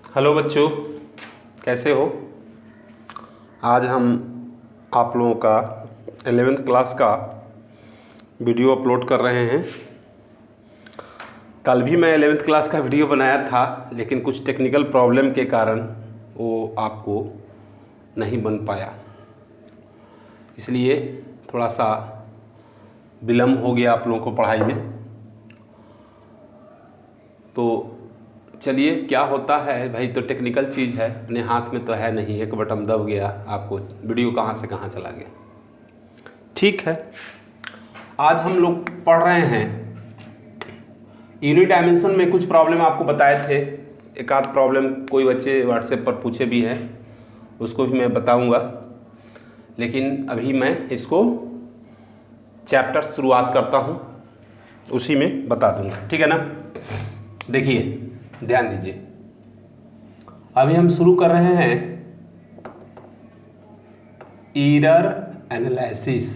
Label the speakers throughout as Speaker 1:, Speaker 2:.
Speaker 1: Hello बच्चों, कैसे हो। आज हम आप लोगों का 11th क्लास का वीडियो अपलोड कर रहे हैं। कल भी मैं 11th क्लास का वीडियो बनाया था, लेकिन कुछ टेक्निकल प्रॉब्लम के कारण वो आपको नहीं बन पाया, इसलिए थोड़ा सा विलम्ब हो गया आप लोगों को पढ़ाई में। तो चलिए, क्या होता है भाई, तो टेक्निकल चीज़ है, अपने हाथ में तो है नहीं, एक बटन दब गया आपको वीडियो कहाँ से कहाँ चला गया। ठीक है, आज हम लोग पढ़ रहे हैं यूनिट डायमेंशन में। कुछ प्रॉब्लम आपको बताए थे, एक आध प्रॉब्लम कोई बच्चे व्हाट्सएप पर पूछे भी हैं, उसको भी मैं बताऊंगा। लेकिन अभी मैं इसको चैप्टर शुरुआत करता हूँ, उसी में बता दूंगा, ठीक है ना। देखिए, ध्यान दीजिए, अभी हम शुरू कर रहे हैं एरर एनालिसिस,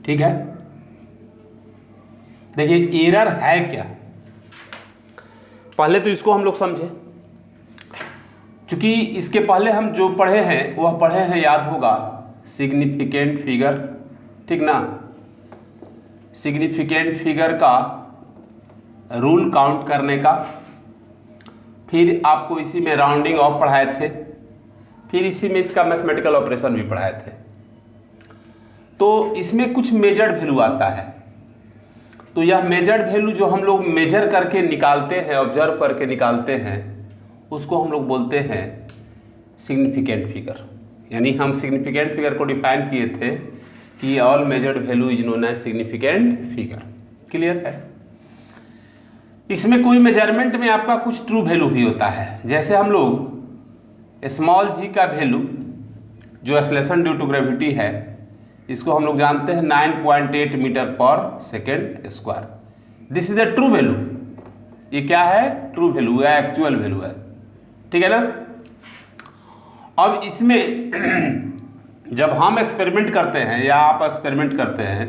Speaker 1: ठीक है। देखिए, एरर है क्या, पहले तो इसको हम लोग समझें। चूंकि इसके पहले हम जो पढ़े हैं वह पढ़े हैं, याद होगा, सिग्निफिकेंट फिगर, ठीक ना। सिग्निफिकेंट फिगर का रूल काउंट करने का, फिर आपको इसी में राउंडिंग ऑफ पढ़ाए थे, फिर इसी में इसका मैथमेटिकल ऑपरेशन भी पढ़ाए थे। तो इसमें कुछ मेजर्ड वैल्यू आता है, तो यह मेजर्ड वैल्यू जो हम लोग मेजर करके निकालते हैं, ऑब्जर्व करके निकालते हैं, उसको हम लोग बोलते हैं सिग्निफिकेंट फिगर। यानी हम सिग्निफिकेंट फिगर को डिफाइन किए थे कि all measured value is known as significant figure. Clear है। इसमें कोई मेजरमेंट में आपका कुछ ट्रू वैल्यू भी होता है, जैसे हम लोग स्मॉल जी का वैल्यू जो एक्सेलरेशन ड्यू टू ग्रेविटी है, इसको हम लोग जानते हैं 9.8 मीटर पर second square. This is the true value. ये क्या है? ट्रू वैल्यू है, एक्चुअल वैल्यू है, ठीक है ना। अब इसमें जब हम एक्सपेरिमेंट करते हैं या आप एक्सपेरिमेंट करते हैं,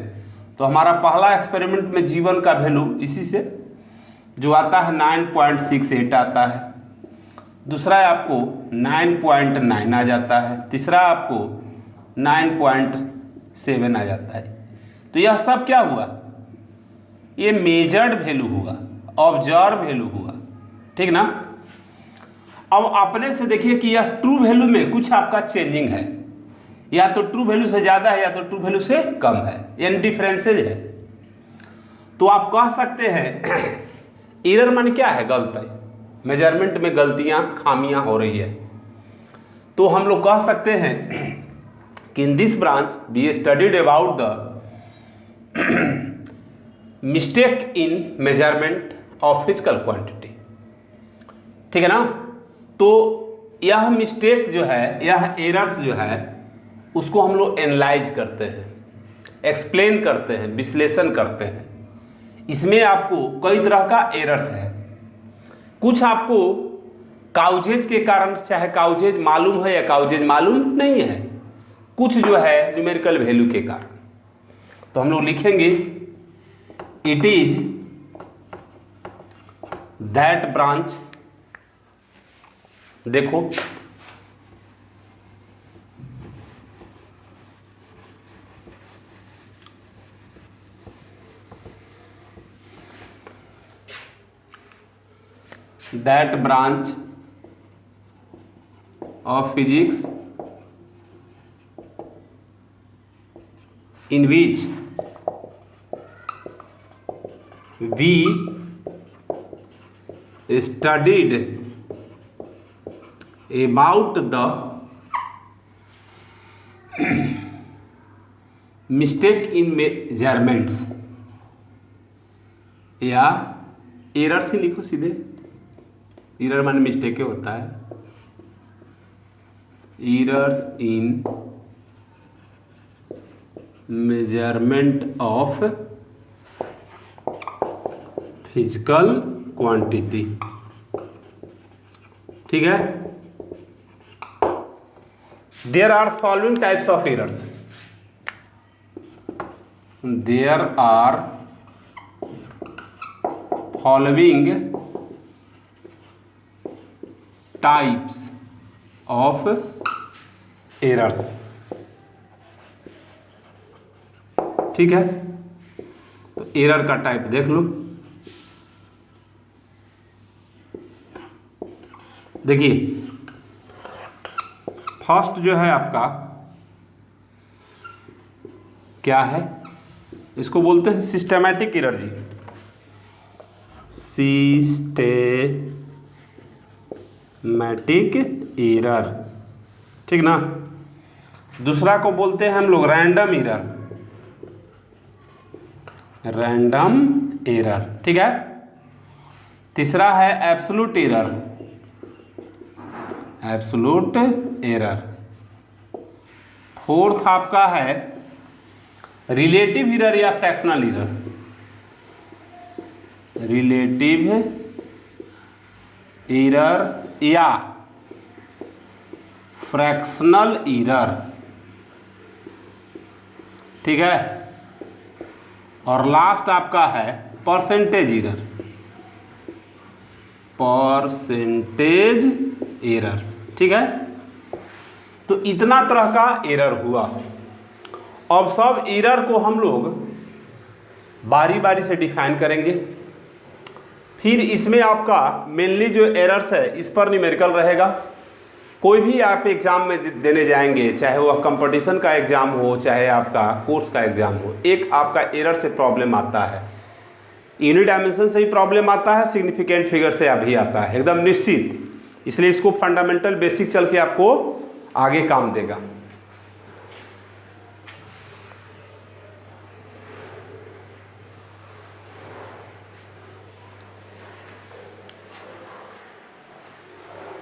Speaker 1: तो हमारा पहला एक्सपेरिमेंट में जीवन का वैल्यू इसी से जो आता है 9.68 आता है, दूसरा आपको 9.9 आ जाता है, तीसरा आपको 9.7 आ जाता है। तो यह सब क्या हुआ? ये मेजर्ड वैल्यू हुआ, ऑब्जर्व वैल्यू हुआ, ठीक ना। अब अपने से देखिए कि यह ट्रू वैल्यू में कुछ आपका चेंजिंग है, या तो ट्रू वैल्यू से ज़्यादा है या तो ट्रू वैल्यू से कम है, यानी डिफरेंसेज है। तो आप कह सकते हैं एरर माने क्या है? गलती, मेजरमेंट में गलतियां, खामियां हो रही है। तो हम लोग कह सकते हैं कि in this branch we studied about the mistake in measurement of physical quantity, ठीक है ना। तो यह मिस्टेक जो है, यह एरर्स जो है, उसको हम लोग एनालाइज करते हैं, एक्सप्लेन करते हैं, विश्लेषण करते हैं। इसमें आपको कई तरह का एरर्स है। कुछ आपको काउजेज के कारण, चाहे काउजेज मालूम है या काउजेज मालूम नहीं है, कुछ जो है न्यूमेरिकल वैल्यू के कारण। तो हम लोग लिखेंगे इट इज दैट ब्रांच, देखो that branch of physics in which we studied about the mistake in measurements, या एरर्स ही लिखो सीधे, एरर माने मिस्टेक होता है, errors in measurement of physical quantity, ठीक है। There are following types of errors, there are following types of errors. ठीक है, तो एरर का टाइप देख लो। देखिए फर्स्ट जो है आपका क्या है, इसको बोलते हैं सिस्टेमैटिक एरर जी, सिस्टेमैटिक एरर, ठीक ना। दूसरा को बोलते हैं हम लोग रैंडम एरर, रैंडम एरर, ठीक है। तीसरा है absolute error, absolute error. Fourth आपका है रिलेटिव एरर या फ्रैक्शनल एरर, रिलेटिव एरर या फ्रैक्शनल एरर, ठीक है। और लास्ट आपका है परसेंटेज एरर, परसेंटेज एरर्स, ठीक है। तो इतना तरह का एरर हुआ। अब सब एरर को हम लोग बारी बारी से डिफाइन करेंगे। फिर इसमें आपका मेनली जो एरर्स है इस पर न्यूमेरिकल रहेगा। कोई भी आप एग्जाम में देने जाएंगे, चाहे वह कंपटीशन का एग्जाम हो चाहे आपका कोर्स का एग्जाम हो, एक आपका एरर से प्रॉब्लम आता है, यूनिट डायमेंशन से ही प्रॉब्लम आता है, सिग्निफिकेंट फिगर से अभी आता है, एकदम निश्चित। इसलिए इसको फंडामेंटल बेसिक चल के आपको आगे काम देगा।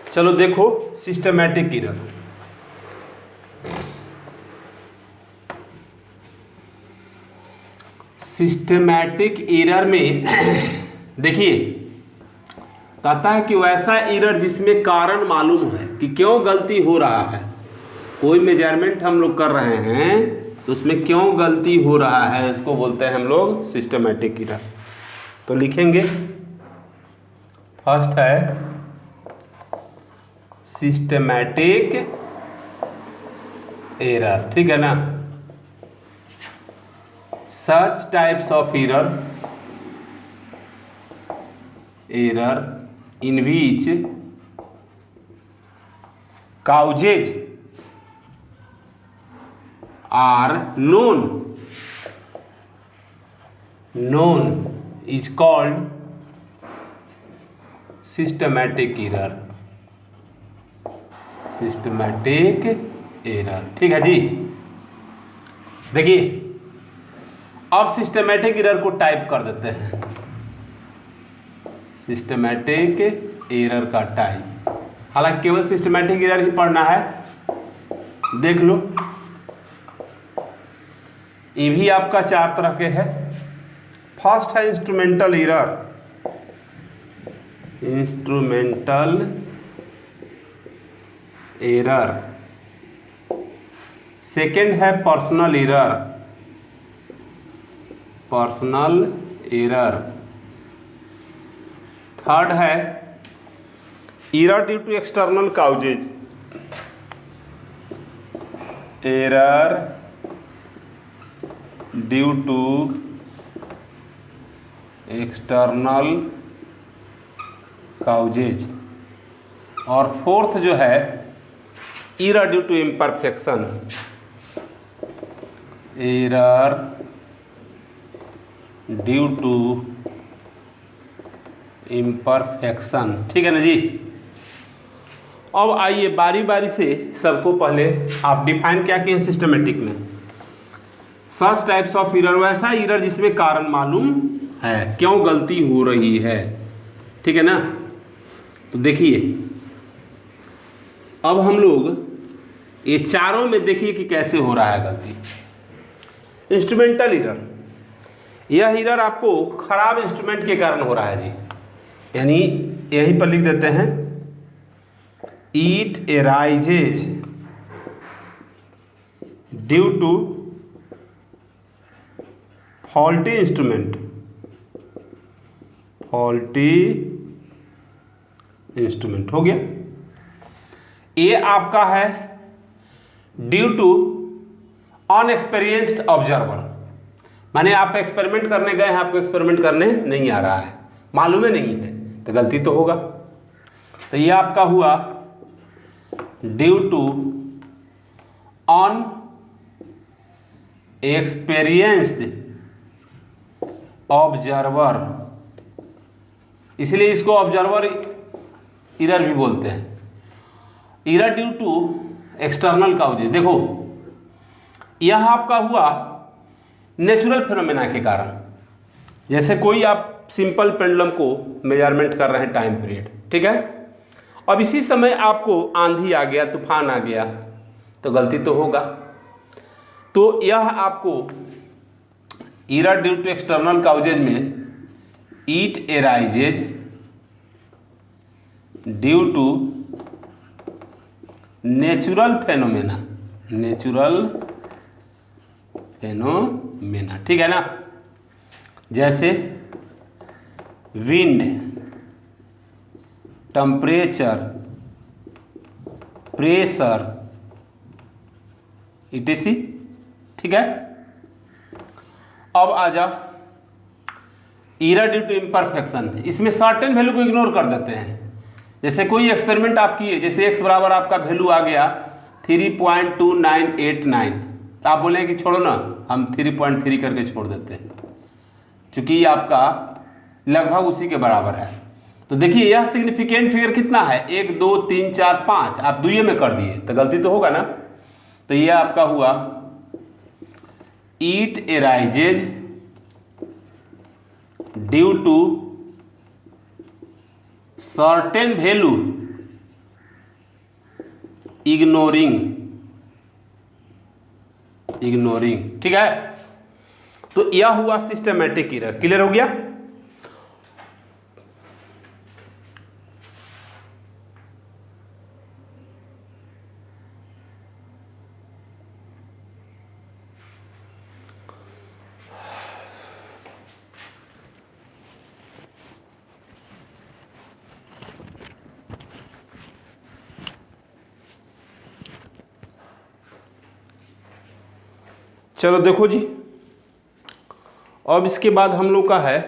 Speaker 1: चलो देखो सिस्टमैटिक एरर। सिस्टमैटिक एरर में देखिए कहता है कि वैसा एरर जिसमें कारण मालूम है कि क्यों गलती हो रहा है। कोई मेजरमेंट हम लोग कर रहे हैं तो उसमें क्यों गलती हो रहा है, इसको बोलते हैं हम लोग सिस्टमैटिक एरर। तो लिखेंगे फर्स्ट है सिस्टमैटिक एरर, ठीक है ना। Such types of error, error in which causes are known is called systematic error, systematic error, ठीक है जी। देखिए अब सिस्टमैटिक एरर को टाइप कर देते हैं। सिस्टमैटिक एरर का टाइप, हालांकि केवल सिस्टमैटिक एरर ही पढ़ना है, देख लो। ये भी आपका चार तरह के है। फर्स्ट है instrumental error, instrumental error. Second है personal error, personal error. Third है error due to external causes, error due to external causes. और फोर्थ जो है error due to imperfection, error due to imperfection, ठीक है ना जी। अब आइए बारी बारी से सबको पहले आप डिफाइन क्या किए सिस्टमेटिक में। सच टाइप्स ऑफ एरर, वैसा एरर जिसमें कारण मालूम है, क्यों गलती हो रही है, ठीक है ना। तो देखिए अब हम लोग ये चारों में देखिए कि कैसे हो रहा है गलती। इंस्ट्रूमेंटल एरर, यह एरर आपको खराब इंस्ट्रूमेंट के कारण हो रहा है जी, यानी यहीं पर लिख देते हैं it arises due to faulty instrument, faulty instrument हो गया। ये आपका है ड्यू टू अनएक्सपीरियंस्ड ऑब्जर्वर, माने आप एक्सपेरिमेंट करने गए हैं, आपको एक्सपेरिमेंट करने नहीं आ रहा है, मालूम ही नहीं है, तो गलती तो होगा। तो ये आपका हुआ ड्यू टू अनएक्सपीरियंस्ड ऑब्जर्वर, इसलिए इसको ऑब्जर्वर एरर भी बोलते हैं। Error due to external causes, देखो यह आपका हुआ नेचुरल फिनोमेना के कारण, जैसे कोई आप सिंपल पेंडुलम को मेजरमेंट कर रहे हैं टाइम पीरियड, ठीक है, अब इसी समय आपको आंधी आ गया, तूफान आ गया, तो गलती तो होगा। तो यह आपको error due to external causes में it arises due to natural phenomena, natural phenomena, ठीक है ना, जैसे विंड, टेम्परेचर, प्रेशर etc, ठीक है। अब आ जा एरर ड्यू टू इम्परफेक्शन, इसमें सर्टेन वैल्यू को इग्नोर कर देते हैं। जैसे कोई एक्सपेरिमेंट आप किए, जैसे x बराबर आपका वैल्यू आ गया 3.2989, तो आप बोलें कि छोड़ो ना, हम 3.3 करके छोड़ देते हैं, चूंकि ये आपका लगभग उसी के बराबर है। तो देखिए यह सिग्निफिकेंट फिगर कितना है, 1 2 3 4 5, आप दुइये में कर दिए तो गलती तो होगा ना। तो यह आपका हुआ it arises due to certain value ignoring, ठीक है। तो यह हुआ सिस्टमैटिक एरर, क्लियर हो गया। चलो देखो जी, अब इसके बाद हम लोग का है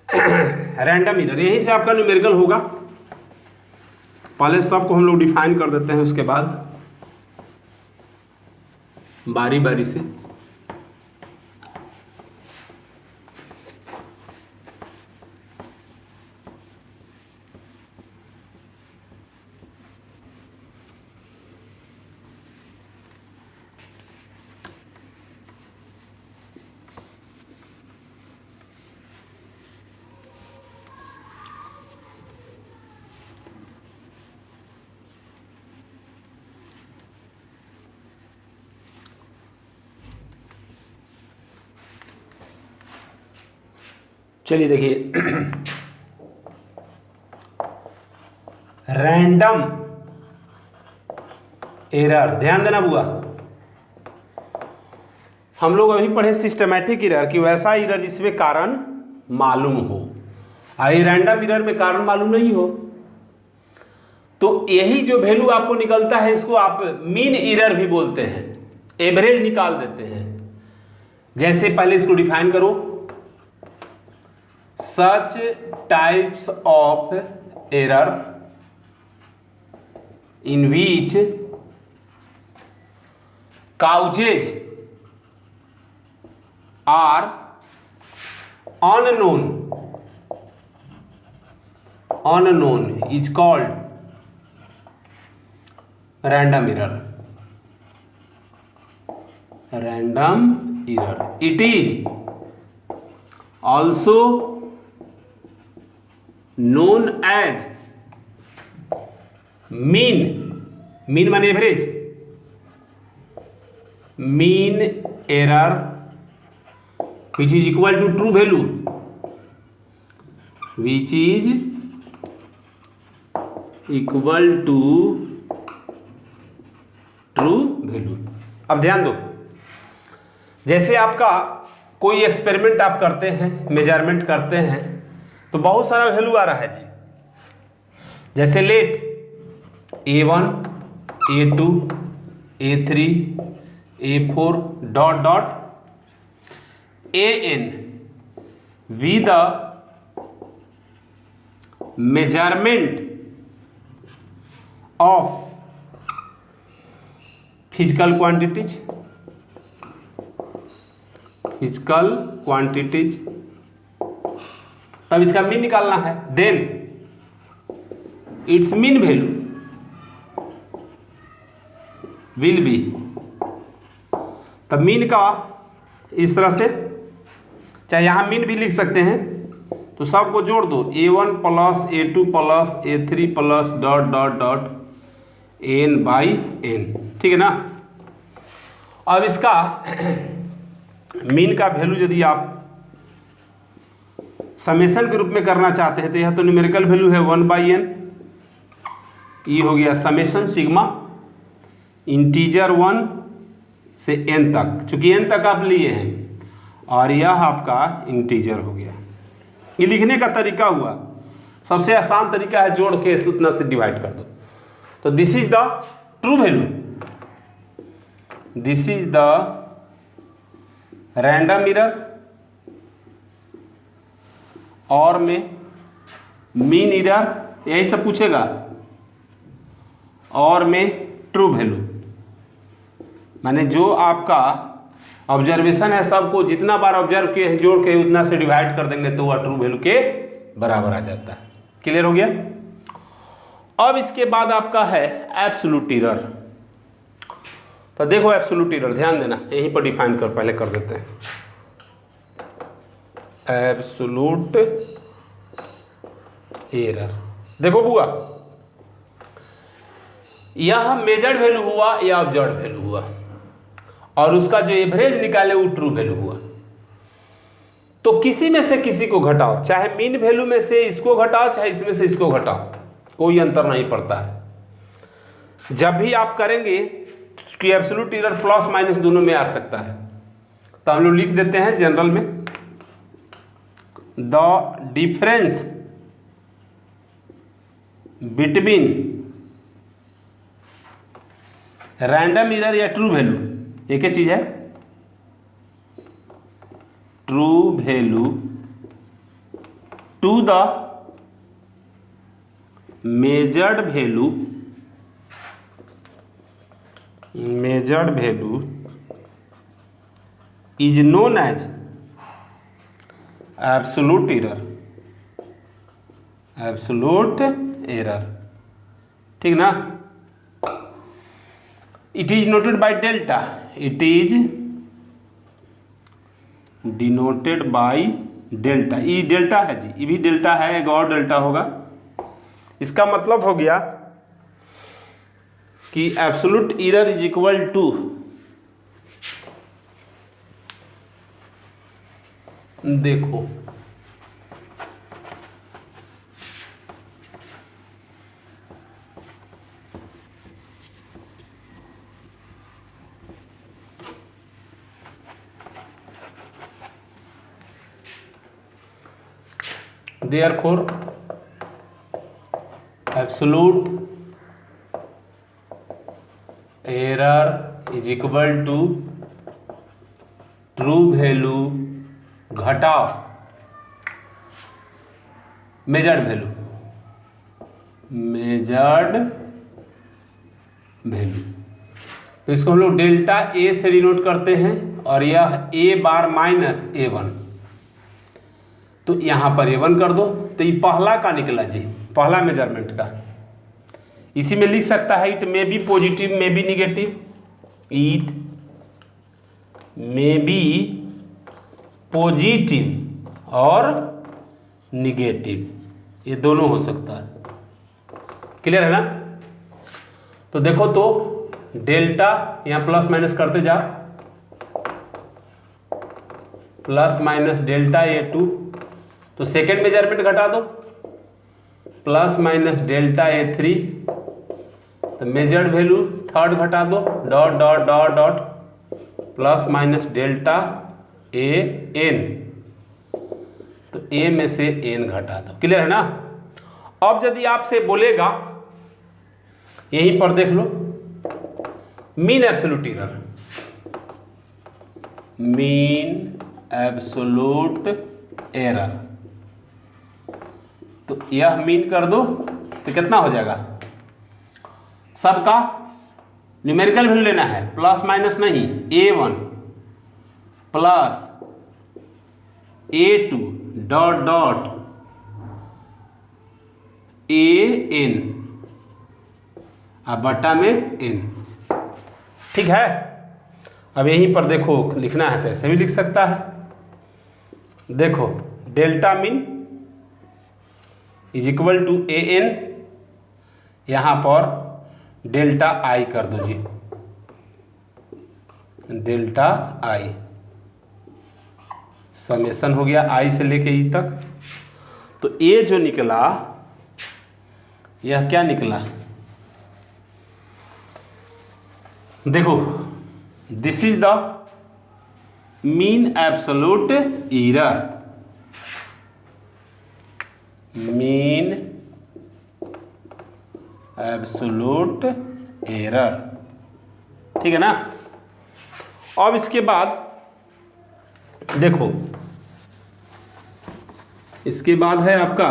Speaker 1: रैंडम एरर, यहीं से आपका न्यूमेरिकल होगा। पहले सबको हम लोग डिफाइन कर देते हैं, उसके बाद बारी बारी से चलिए देखिए रैंडम एरर, ध्यान देना बुआ, हम लोग अभी पढ़े सिस्टमैटिक एरर कि वैसा एरर जिसमें कारण मालूम हो, आई रैंडम एरर में कारण मालूम नहीं हो। तो यही जो वैल्यू आपको निकलता है इसको आप मीन एरर भी बोलते हैं, एवरेज निकाल देते हैं। जैसे पहले इसको डिफाइन करो, such types of error in which causes are unknown is called random error. It is also known as mean माने average, mean error which is equal to true value, which is equal to true value. अब ध्यान दो, जैसे आपका कोई experiment आप करते हैं, मेजरमेंट करते हैं, तो बहुत सारा वैल्यू आ रहा है जी, जैसे let A1 A2 A3 A4 dot dot AN with the measurement of physical quantities तब इसका मीन निकालना है। Then its mean value will be, तब मीन का इस तरह से, चाहे यहां मीन भी लिख सकते हैं, तो सबको जोड़ दो A1 plus A2 plus A3 plus dot dot dot N by N, ठीक है ना। अब इसका मीन का वैल्यू यदि आप समेशन के रूप में करना चाहते हैं तो यह तो न्यूमेरिकल वैल्यू है 1/n, ये हो गया समेशन सिग्मा इंटीजर 1 से n तक, चूंकि n तक आप लिए हैं, और यह आपका इंटीजर हो गया। ये लिखने का तरीका हुआ, सबसे आसान तरीका है जोड़ के उतना से डिवाइड कर दो। तो this is the true value, this is the random error, और में मीन एरर, यही सब पूछेगा, और में ट्रू वैल्यू, माने जो आपका ऑब्जर्वेशन है सबको जितना बार ऑब्जर्व किए जोड़ के उतना से डिवाइड कर देंगे तो वह ट्रू वैल्यू के बराबर आ जाता है। क्लियर हो गया। अब इसके बाद आपका है एब्सोल्यूट एरर। तो देखो एब्सोल्यूट एरर ध्यान देना, यहीं पर डिफाइन कर पहले कर देते हैं। एब्सोल्यूट एरर देखो बुआ, यह मेजर्ड वैल्यू हुआ या ऑब्जर्व्ड वैल्यू हुआ, और उसका जो एवरेज निकाले वो ट्रू वैल्यू हुआ। तो किसी में से किसी को घटाओ, चाहे मीन वैल्यू में से इसको घटाओ चाहे इसमें से इसको घटाओ, कोई अंतर नहीं पड़ता है। जब भी आप करेंगे कि एब्सोल्यूट एरर प्लस माइनस दोनों में आ सकता है, तो हम लोग लिख देते हैं जनरल में the difference between random error या ट्रू वैल्यू, एक ही चीज है, true value to the measured value is known as absolute error, ठीक ना। It is noted by delta, it is denoted by delta, ई डेल्टा है जी, ये भी डेल्टा है, एक और डेल्टा होगा। इसका मतलब हो गया कि absolute error is equal to देखो therefore absolute error is equal to true value घटाओ मेजर्ड वैल्यू, तो इसको हम लोग डेल्टा ए से डिनोट करते हैं, और यह ए बार माइनस A1, तो यहां पर A1 कर दो, तो ये पहला का निकला जी, पहला मेजरमेंट का। इसी में लिख सकता है it may be positive may be negative, it may be positive और निगेटिव, ये दोनों हो सकता है। क्लियर है ना। तो देखो तो डेल्टा यहां प्लस माइनस करते जा, प्लस माइनस डेल्टा A2, तो सेकेंड मेजरमेंट घटा दो, प्लस माइनस डेल्टा A3, तो मेजर्ड वैल्यू थर्ड घटा दो, dot dot dot dot plus minus delta AN, तो A में से N घटा दो। क्लियर है ना। अब यदि आपसे बोलेगा, यहीं पर देख लो, mean absolute error, mean absolute error, तो यह मीन कर दो तो कितना हो जाएगा, सबका न्यूमेरिकल वैल्यू लेना है, प्लस माइनस नहीं, A1 plus A2 dot dot AN अब बटा में N। ठीक है, अब यहीं पर देखो लिखना है तो ऐसे भी लिख सकता है। देखो delta mean is equal to AN, यहां पर डेल्टा आई कर दो जी, डेल्टा आई, समेशन हो गया आई से लेके ई तक। तो ये जो निकला यह क्या निकला, देखो this is the mean absolute error, mean absolute error, ठीक है ना। अब इसके बाद देखो, इसके बाद है आपका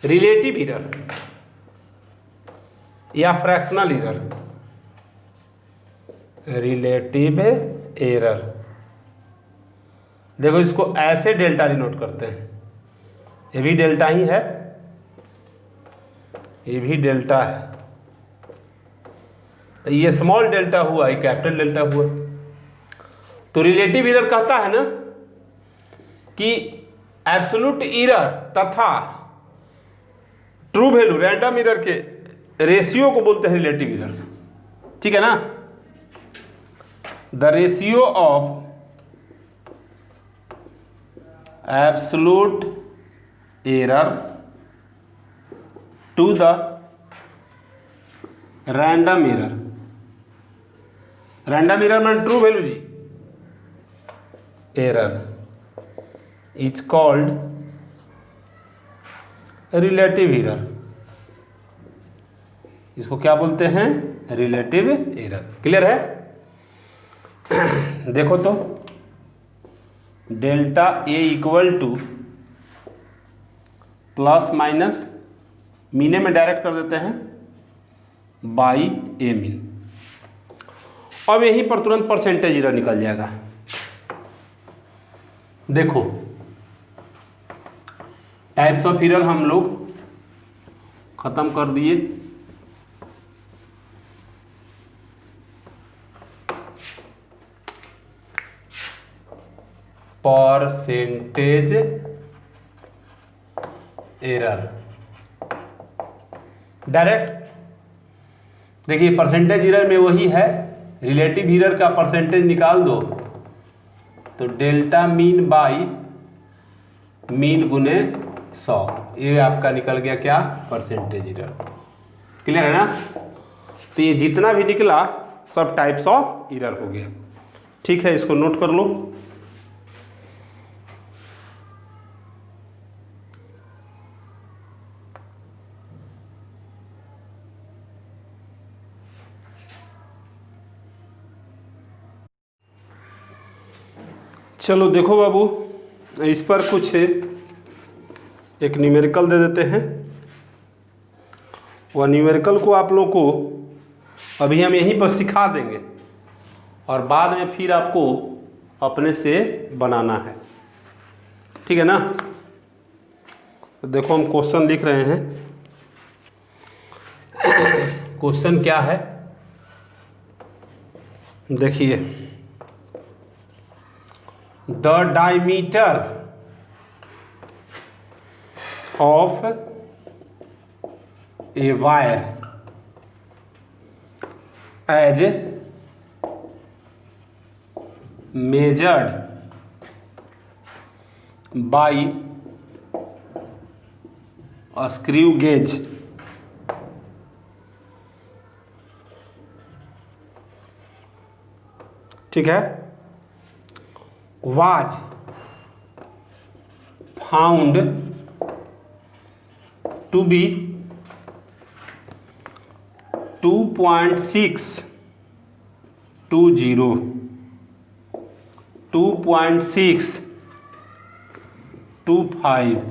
Speaker 1: रिलेटिव एरर या फ्रैक्शनल एरर, रिलेटिव एरर। देखो इसको ऐसे डेल्टा डिनोट करते हैं, ये भी डेल्टा ही है, ये भी डेल्टा है, तो ये स्मॉल डेल्टा हुआ, ये कैपिटल डेल्टा हुआ। तो रिलेटिव एरर कहता है ना कि एब्सोल्यूट एरर तथा ट्रू वैल्यू रैंडम एरर के रेशियो को बोलते हैं रिलेटिव एरर, ठीक है ना। The ratio of absolute error to the random error, random error में ट्रू वैल्यू जी, error is called relative error, इसको क्या बोलते हैं, रिलेटिव एरर। क्लियर है। देखो तो delta A equal two plus minus मीने में डायरेक्ट कर देते हैं बाई ए मीन। अब यहीं पर तुरंत परसेंटेज एरर निकल जाएगा। देखो टाइप्स ऑफ एरर हम लोग खत्म कर दिए। परसेंटेज एरर डायरेक्ट, देखिए परसेंटेज एरर में वही है, रिलेटिव एरर का परसेंटेज निकाल दो तो डेल्टा मीन बाई मीन गुने 100, ये आपका निकल गया क्या, परसेंटेज एरर। क्लियर है ना। तो ये जितना भी निकला सब टाइप्स ऑफ एरर हो गया। ठीक है, इसको नोट कर लो। चलो देखो बाबू, इस पर कुछ एक न्यूमेरिकल दे देते हैं। वह न्यूमेरिकल को आप लोगों को अभी हम यहीं पर सिखा देंगे और बाद में फिर आपको अपने से बनाना है, ठीक है ना। तो देखो हम क्वेश्चन लिख रहे हैं। क्वेश्चन क्या है, देखिए, the diameter of a wire as measured by a screw gauge ठीक है। was found to be 2.620 2.625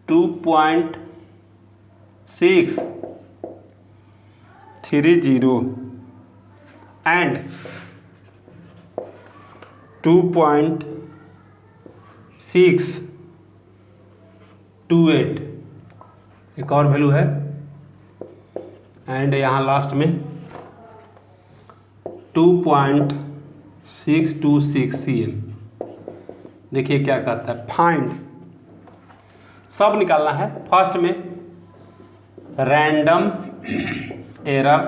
Speaker 1: 2.630 and 2.628 एक और वैल्यू है एंड यहाँ लास्ट में 2.626 cm। देखिए क्या कहता है, फाइंड, सब निकालना है। फर्स्ट में रैंडम एरर,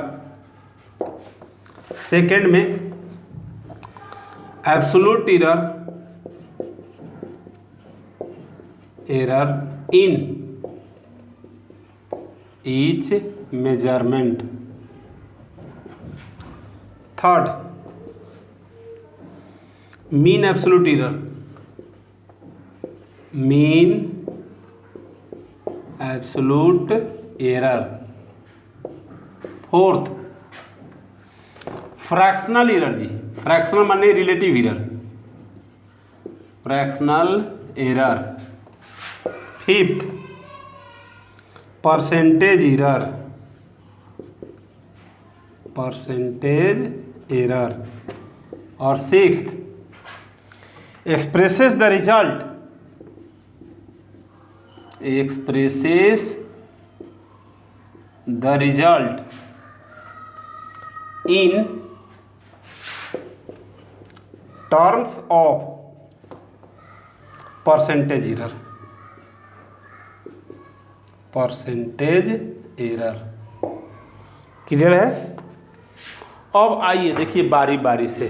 Speaker 1: सेकेंड में absolute error in each measurement, third mean absolute error, mean absolute error, fourth fractional error जी, फ्रैक्शनल माने relative error, fractional error, fifth percentage error, percentage error, और sixth expresses the result, expresses the result in terms of percentage error, percentage error। Clear है? अब आइए देखिए बारी बारी से।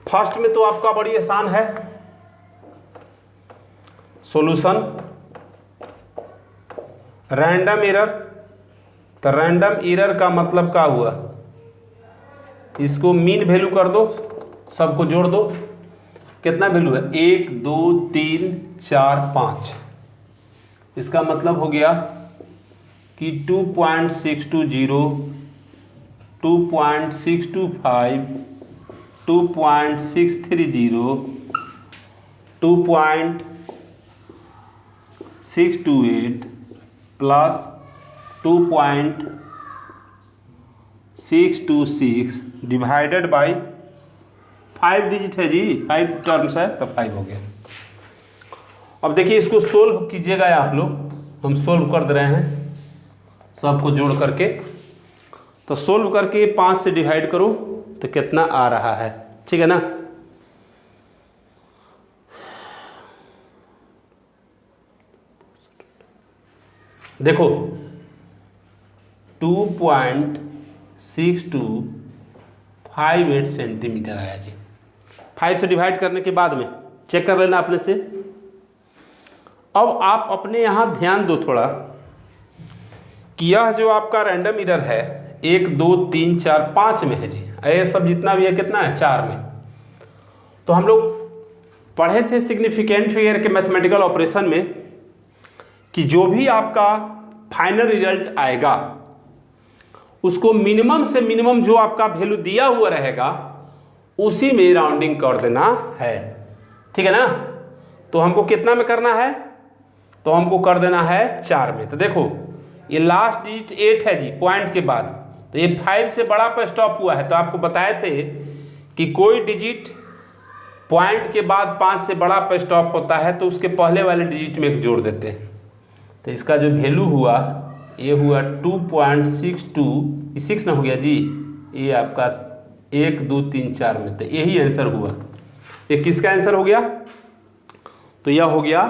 Speaker 1: फर्स्ट में तो आपका बड़ी आसान है, सॉल्यूशन रैंडम एरर। तो रैंडम एरर का मतलब क्या हुआ, इसको मीन वैल्यू कर दो, सबको जोड़ दो, कितना वैल्यू है 1 2 3 4 5। इसका मतलब हो गया कि 2.620 2.625 2.630 2.628 प्लस 2.626 डिवाइडेड बाई 5 डिजिट है जी, 5 टर्म्स है तो 5 हो गया। अब देखिए इसको सोल्व कीजिएगा आप लोग, हम सोल्व कर दे रहे हैं सबको जोड़ करके। तो सोल्व करके 5 से डिवाइड करो तो कितना आ रहा है, ठीक है ना। देखो 2.6258 सेंटीमीटर आया जी। 5 से डिवाइड करने के बाद में चेक कर लेना अपने से। अब आप अपने यहाँ ध्यान दो थोड़ा कि यह जो आपका रैंडम एरर है 1 2 3 4 5 में है जी, ये सब जितना भी है कितना है 4 में। तो हम लोग पढ़े थे सिग्निफिकेंट फिगर के मैथमेटिकल ऑपरेशन में कि जो भी आपका फाइनल रिजल्ट आएगा उसको मिनिमम से मिनिमम जो आपका वैल्यू दिया हुआ रहेगा उसी में राउंडिंग कर देना है, ठीक है ना। तो हमको कितना में करना है, तो हमको कर देना है 4 में। तो देखो ये लास्ट डिजिट 8 है जी पॉइंट के बाद, तो ये 5 से बड़ा पर स्टॉप हुआ है। तो आपको बताए थे कि कोई डिजिट पॉइंट के बाद 5 से बड़ा पर स्टॉप होता है तो उसके पहले वाले डिजिट में एक जोड़ देते हैं। तो इसका जो वैल्यू हुआ ये हुआ 2.62, 6 ना हो गया जी, ये आपका 1 2 3 4 में। तो यही आंसर हुआ। ये किसका आंसर हो गया, तो यह हो गया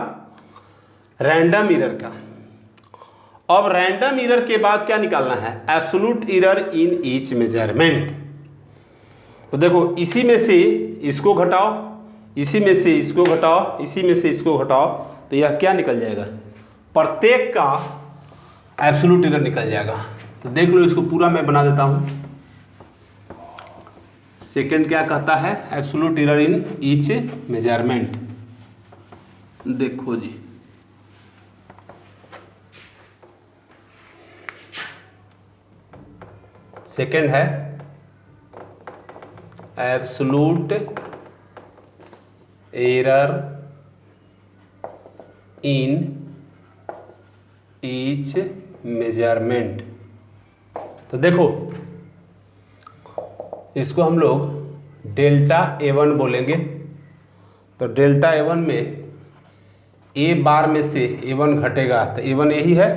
Speaker 1: रैंडम एरर का। अब रैंडम एरर के बाद क्या निकालना है, absolute error in each measurement. तो देखो इसी में से इसको घटाओ, इसी में से इसको घटाओ, इसी में से इसको घटाओ, तो यह क्या निकल जाएगा, प्रत्येक का एब्सोल्यूट एरर निकल जाएगा। तो देख लो इसको पूरा मैं बना देता हूं। सेकंड क्या कहता है, absolute error in each measurement. देखो जी, सेकंड है absolute error in each measurement. तो देखो इसको हम लोग डेल्टा A1 बोलेंगे। तो डेल्टा A1 में ए बार में से A1 घटेगा तो A1 यही है,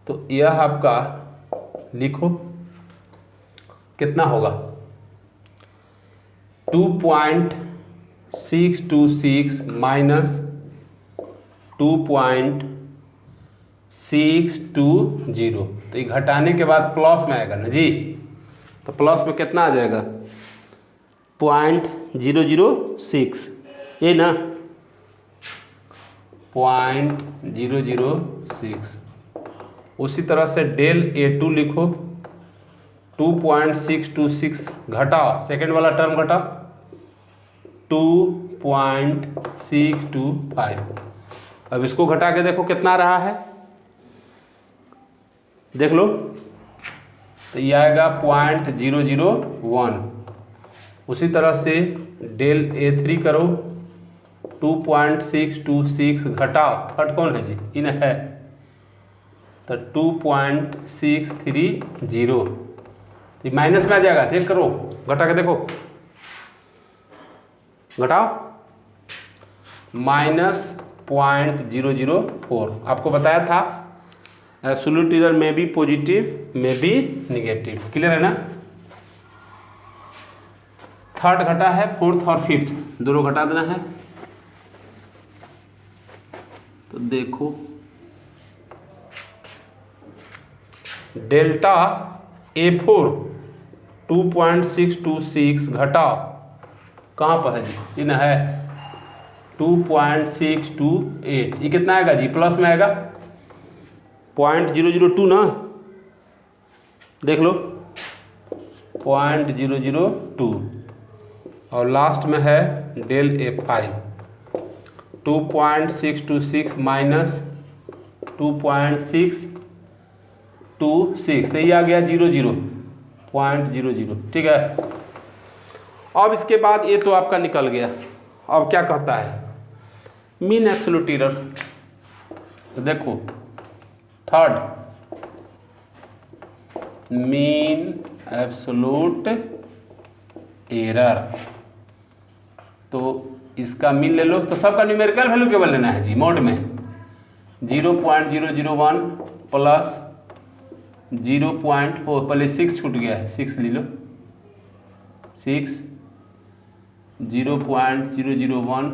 Speaker 1: तो यह आपका लिखो कितना होगा 2.626 माइनस 2.620। तो ये घटाने के बाद प्लस में आएगा ना जी, तो प्लस में कितना आ जाएगा 0.006, ये ना 0.006। उसी तरह से डेल A2 लिखो 2.626 घटाओ, सेकेंड वाला टर्म घटाओ 2.625। अब इसको घटा के देखो कितना रहा है, देख लो, तो ये आएगा 0.001। उसी तरह से डेल A3 करो 2.626 घटाओ, थर्ड कौन है जी, इन है, तो 2.630। ये माइनस में आ जाएगा, चेक करो, घटा के देखो, घटाओ -0.004। आपको बताया था एब्सोल्यूट एरर में भी पॉजिटिव में भी निगेटिव, क्लियर है ना। थर्ड घटा है, फोर्थ और फिफ्थ दोनों घटा देना है। तो देखो डेल्टा A4 2.626 घटाओ, कहाँ पर है जी, इन है 2.628। ये कितना आएगा जी, प्लस में आएगा 0.002 ना, देख लो 0.002। और लास्ट में है डेल A5 2.626 माइनस 2.626, तो ये आ गया 0.00, ठीक है। अब इसके बाद ये तो आपका निकल गया। अब क्या कहता है, मीन एब्सोल्यूट एरर। तो देखो थर्ड मीन एब्सोल्यूट एरर, तो इसका मीन ले लो, तो सबका न्यूमेरिकल वैल्यू केवल लेना है जी मोड में, 0.001 प्लस 0.4, पहले 6 छूट गया है, 6 ले लो, 6 0.001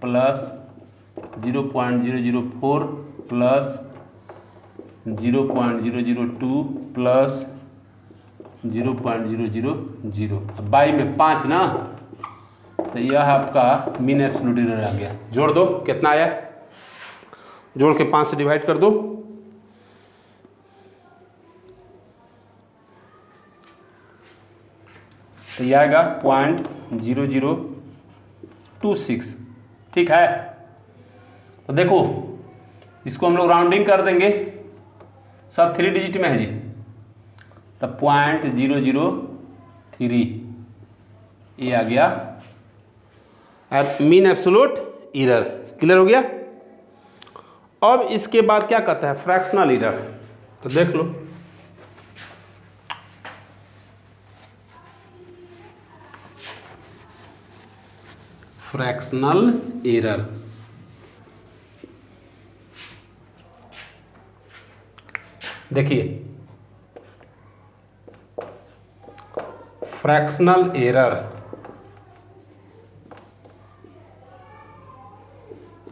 Speaker 1: प्लस 0.004 प्लस 0.002 प्लस 0.000। बाई में 5 ना, तो यह आपका मीन एब्सोल्यूट एरर आ गया। जोड़ दो, कितना आया, जोड़ के 5 से डिवाइड कर दो, तो यह आएगा 0.0026, ठीक है। तो देखो इसको हम लोग राउंडिंग कर देंगे, सब 3 डिजिट में है जी, तो 0.003 ये आ गया मीन एब्सोल्यूट एरर, क्लियर हो गया। अब इसके बाद क्या कहता है, फ्रैक्शनल एरर। तो देख लो फ्रैक्शनल एरर, देखिए फ्रैक्शनल एरर,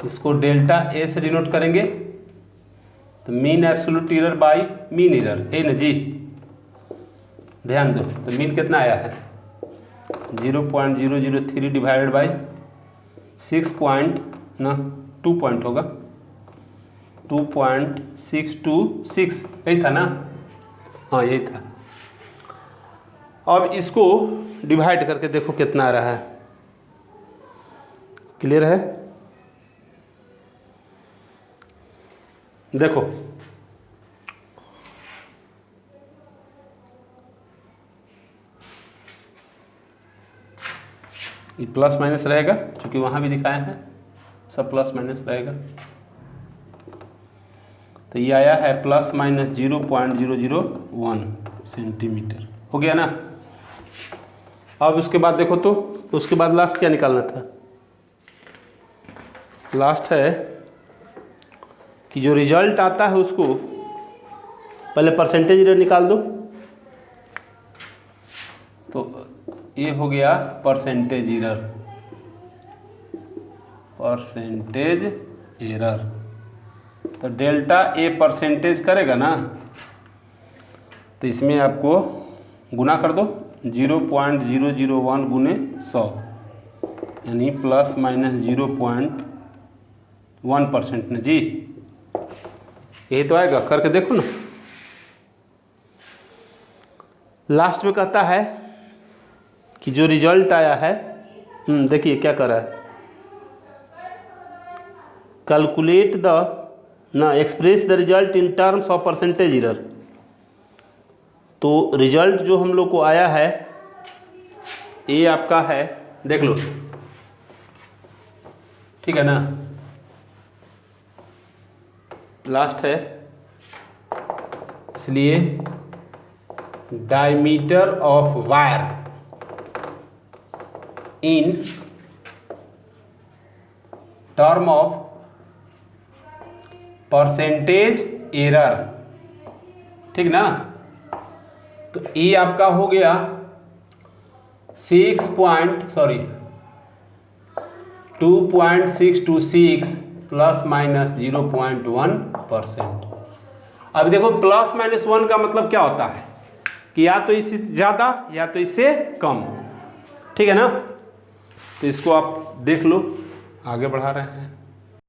Speaker 1: इसको डेल्टा ए से डिनोट करेंगे, तो mean absolute error bye mean error है ना जी, ध्यान दो। तो मीन कितना आया है 0.003 डिवाइडेड बाई 6 2 पॉइंट होगा 2.626, यही था ना, हाँ यही था। अब इसको डिवाइड करके देखो कितना आ रहा है। क्लियर है? देखो ये प्लस माइनस रहेगा, क्योंकि वहाँ भी दिखाए हैं सब प्लस माइनस रहेगा। तो ये आया है प्लस माइनस 0.001 सेंटीमीटर। हो गया ना? अब उसके बाद देखो तो उसके बाद लास्ट क्या निकालना था? लास्ट है कि जो रिजल्ट आता है उसको पहले परसेंटेज एरर निकाल दो। तो ये हो गया परसेंटेज एरर, परसेंटेज एरर। तो डेल्टा ए परसेंटेज करेगा ना, तो इसमें आपको गुना कर दो 0.001 गुने 100, यानी प्लस माइनस 0.1% ना जी। यही तो आएगा, करके देखो ना। लास्ट में कहता है कि जो रिजल्ट आया है, देखिए क्या कर रहा है, कैलकुलेट द ना express the result in terms of percentage error. तो रिजल्ट जो हम लोग को आया है ये आपका है, देख लो, ठीक है ना? लास्ट है, इसलिए diameter of wire in term of percentage error, ठीक ना? तो ये आपका हो गया 2.626 प्लस माइनस 0.1%। अब देखो प्लस माइनस 1 का मतलब क्या होता है कि या तो इससे ज़्यादा या तो इससे कम, ठीक है ना? तो इसको आप देख लो, आगे बढ़ा रहे हैं।